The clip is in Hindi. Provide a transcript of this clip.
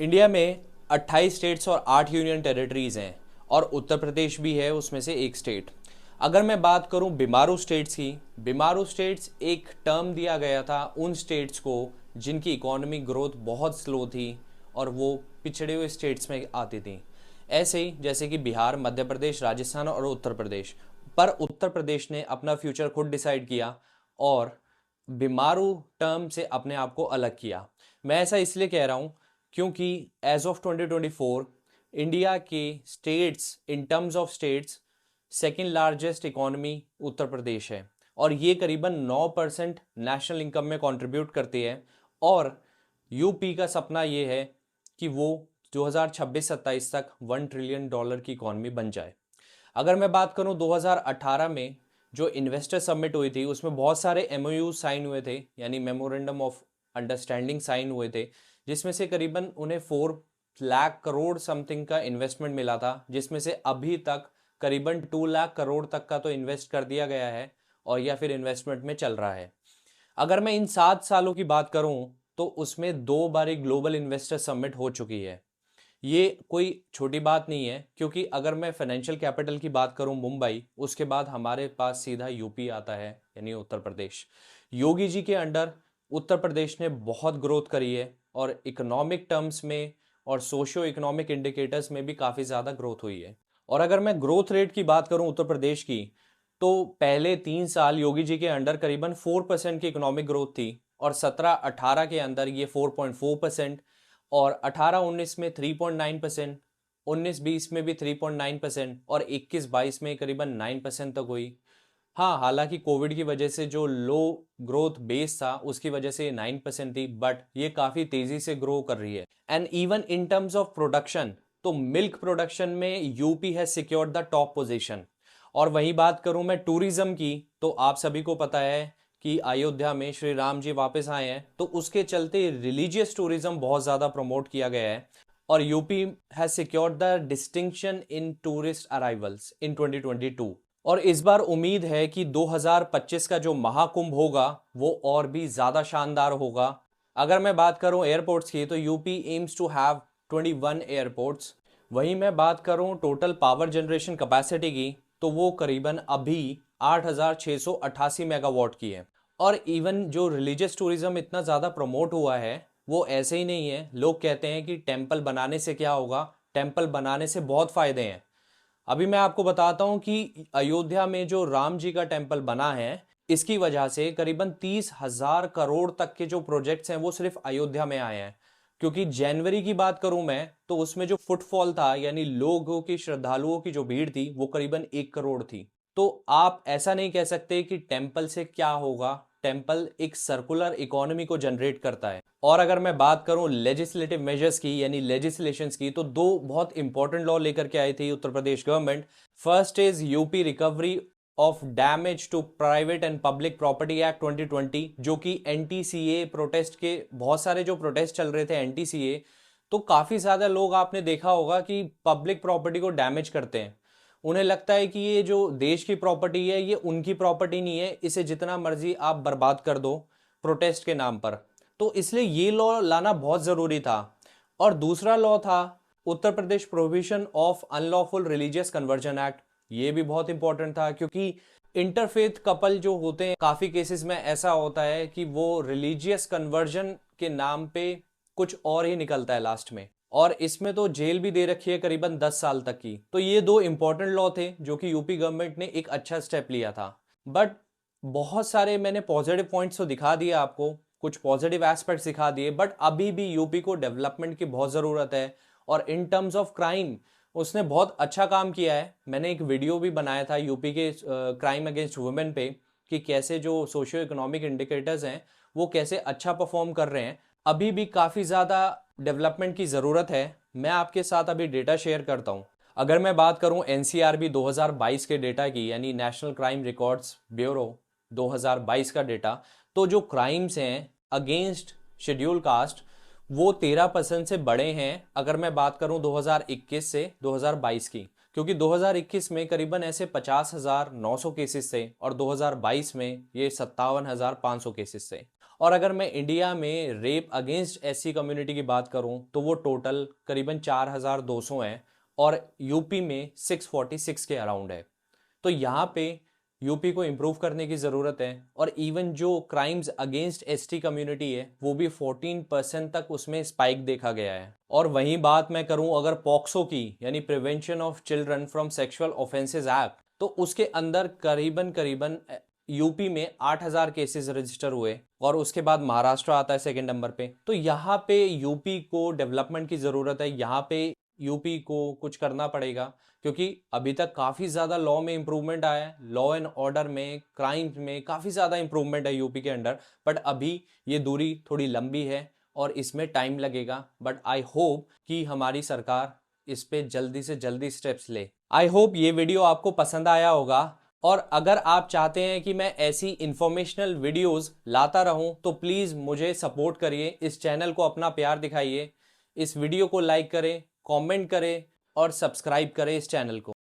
इंडिया में 28 स्टेट्स और 8 यूनियन टेरिटरीज हैं और उत्तर प्रदेश भी है उसमें से एक स्टेट। अगर मैं बात करूं बीमारू स्टेट्स की, बीमारू स्टेट्स एक टर्म दिया गया था उन स्टेट्स को जिनकी इकोनॉमिक ग्रोथ बहुत स्लो थी और वो पिछड़े हुए स्टेट्स में आती थी। ऐसे ही जैसे कि बिहार, मध्य प्रदेश, राजस्थान और उत्तर प्रदेश। पर उत्तर प्रदेश ने अपना फ्यूचर खुद डिसाइड किया और बीमारू टर्म से अपने आप को अलग किया। मैं ऐसा इसलिए कह रहा हूँ क्योंकि एज ऑफ 2024 इंडिया के states, in terms of states, second largest economy Uttar Pradesh है और ये करीबन 9% नेशनल इनकम में कंट्रीब्यूट करती है। और यूपी का सपना ये है कि वो 2026-27 तक $1 ट्रिलियन की इकोनॉमी बन जाए। अगर मैं बात करूं 2018 में जो इन्वेस्टर समिट हुई थी उसमें बहुत सारे एमओयू साइन हुए थे, यानी मेमोरेंडम ऑफ अंडरस्टैंडिंग साइन हुए थे, जिसमें से करीबन उन्हें 4 लाख करोड़ समथिंग का इन्वेस्टमेंट मिला था, जिसमें से अभी तक करीबन 2 लाख करोड़ तक का तो इन्वेस्ट कर दिया गया है और या फिर इन्वेस्टमेंट में चल रहा है। अगर मैं इन 7 सालों की बात करूं तो उसमें 2 बार ग्लोबल इन्वेस्टर समिट हो चुकी है। ये कोई छोटी बात नहीं है क्योंकि अगर मैं फाइनेंशियल कैपिटल की बात करूं मुंबई, उसके बाद हमारे पास सीधा यूपी आता है यानी उत्तर प्रदेश। योगी जी के अंडर उत्तर प्रदेश ने बहुत ग्रोथ करी है और इकोनॉमिक टर्म्स में और सोशियो इकोनॉमिक इंडिकेटर्स में भी काफ़ी ज़्यादा ग्रोथ हुई है। और अगर मैं ग्रोथ रेट की बात करूं उत्तर प्रदेश की, तो पहले 3 साल योगी जी के अंडर करीबन 4% की इकोनॉमिक ग्रोथ थी और 17-18 के अंदर ये 4.4%, और 18-19 में 3.9%, 19-20 में भी 3.9% और 21-22 में करीबन 9% तक हुई। हाँ, हालांकि कोविड की वजह से जो लो ग्रोथ बेस था उसकी वजह से ये 9% थी, बट ये काफ़ी तेज़ी से ग्रो कर रही है। And even in terms of production, तो मिल्क प्रोडक्शन में UP has secured the top position. और वहीं बात करूं मैं टूरिज्म की, तो आप सभी को पता है कि अयोध्या में श्री राम जी वापस आए हैं, तो उसके चलते रिलीजियस टूरिज्म बहुत ज़्यादा प्रमोट किया गया है और UP has secured the distinction in tourist arrivals in 2022। और इस बार उम्मीद है कि 2025 का जो महाकुंभ होगा वो और भी ज़्यादा शानदार होगा। अगर मैं बात करूं एयरपोर्ट्स की, तो UP aims to have 21 airports. वहीं मैं बात करूं टोटल पावर जनरेशन कैपेसिटी की, तो वो करीबन अभी 8,688 मेगावाट की है। और इवन जो रिलीजियस टूरिज्म इतना ज़्यादा प्रमोट हुआ है वो ऐसे ही नहीं है। लोग कहते हैं कि टेम्पल बनाने से क्या होगा, टेम्पल बनाने से बहुत फ़ायदे हैं। अभी मैं आपको बताता हूं कि अयोध्या में जो राम जी का टेम्पल बना है, इसकी वजह से करीबन 30,000 करोड़ तक के जो प्रोजेक्ट्स हैं वो सिर्फ अयोध्या में आए हैं। क्योंकि जनवरी की बात करूं मैं, तो उसमें जो फुटफॉल था यानी लोगों की, श्रद्धालुओं की जो भीड़ थी वो करीबन 1 करोड़ थी। तो आप ऐसा नहीं कह सकते कि टेम्पल से क्या होगा। टेम्पल एक सर्कुलर इकोनॉमी को जनरेट करता है। और अगर मैं बात करूं लेजिस्लेटिव मेजर्स की यानी लेजिस्लेशंस की, तो 2 बहुत इंपॉर्टेंट लॉ लेकर के आई थी Uttar Pradesh government. First is UP recovery of damage to private and public property act 2020, जो कि एनटीसीए प्रोटेस्ट के, बहुत सारे जो प्रोटेस्ट चल रहे थे एनटीसीए, तो काफ़ी ज़्यादा लोग आपने देखा होगा कि पब्लिक प्रॉपर्टी को डैमेज करते हैं। उन्हें लगता है कि ये जो देश की प्रॉपर्टी है ये उनकी प्रॉपर्टी नहीं है, इसे जितना मर्जी आप बर्बाद कर दो प्रोटेस्ट के नाम पर। तो इसलिए ये लॉ लाना बहुत ज़रूरी था। और दूसरा लॉ था Uttar Pradesh prohibition of unlawful religious conversion act. ये भी बहुत इंपॉर्टेंट था क्योंकि इंटरफेथ कपल जो होते हैं, काफ़ी केसेस में ऐसा होता है कि वो रिलीजियस कन्वर्जन के नाम पे कुछ और ही निकलता है लास्ट में, और इसमें तो जेल भी दे रखी है करीबन 10 साल तक की। तो ये 2 इंपॉर्टेंट लॉ थे जो कि यूपी गवर्नमेंट ने एक अच्छा स्टेप लिया था। बट बहुत सारे मैंने पॉजिटिव पॉइंट्स तो दिखा दिए आपको, कुछ पॉजिटिव एस्पेक्ट्स दिखा दिए, बट अभी भी यूपी को डेवलपमेंट की बहुत ज़रूरत है। और इन टर्म्स ऑफ क्राइम उसने बहुत अच्छा काम किया है। मैंने एक वीडियो भी बनाया था यूपी के क्राइम अगेंस्ट वुमेन पे, कि कैसे जो सोशियो इकोनॉमिक इंडिकेटर्स हैं वो कैसे अच्छा परफॉर्म कर रहे हैं। अभी भी काफ़ी ज़्यादा डेवलपमेंट की ज़रूरत है। मैं आपके साथ अभी डेटा शेयर करता हूँ। अगर मैं बात करूँ एनसीआरबी 2022 के डेटा की, यानी नेशनल क्राइम रिकॉर्ड्स ब्यूरो 2022 का डेटा, तो जो क्राइम्स हैं अगेंस्ट शेड्यूल कास्ट वो 13% से बढ़े हैं। अगर मैं बात करूं 2021 से 2022 की, क्योंकि 2021 में करीबन ऐसे 50,900 केसेस थे और 2022 में ये 57,500 केसेस थे। और अगर मैं इंडिया में रेप अगेंस्ट एससी कम्युनिटी की बात करूं तो वो टोटल करीबन 4200 है और यूपी में 646 के अराउंड है। तो यहाँ पे यूपी को इम्प्रूव करने की ज़रूरत है। और इवन जो क्राइम्स अगेंस्ट एसटी कम्युनिटी है वो भी 14% तक उसमें स्पाइक देखा गया है। और वहीं बात मैं करूं अगर पॉक्सो की यानी prevention of children from sexual offences act, तो उसके अंदर करीबन करीबन यूपी में 8000 केसेस रजिस्टर हुए और उसके बाद महाराष्ट्र आता है सेकंड नंबर पे। तो यहाँ पे यूपी को डेवलपमेंट की ज़रूरत है, यहाँ पे यूपी को कुछ करना पड़ेगा क्योंकि अभी तक काफ़ी ज़्यादा लॉ में इम्प्रूवमेंट आया है, लॉ एंड ऑर्डर में, क्राइम में काफ़ी ज़्यादा इम्प्रूवमेंट है यूपी के अंडर। बट अभी ये दूरी थोड़ी लंबी है और इसमें टाइम लगेगा। बट आई होप कि हमारी सरकार इस पे जल्दी से जल्दी स्टेप्स ले। आई होप ये वीडियो आपको पसंद आया होगा और अगर आप चाहते हैं कि मैं ऐसी इंफॉर्मेशनल वीडियोस लाता रहूं तो प्लीज़ मुझे सपोर्ट करिए, इस चैनल को अपना प्यार दिखाइए, इस वीडियो को लाइक करें, कमेंट करें और सब्सक्राइब करें इस चैनल को।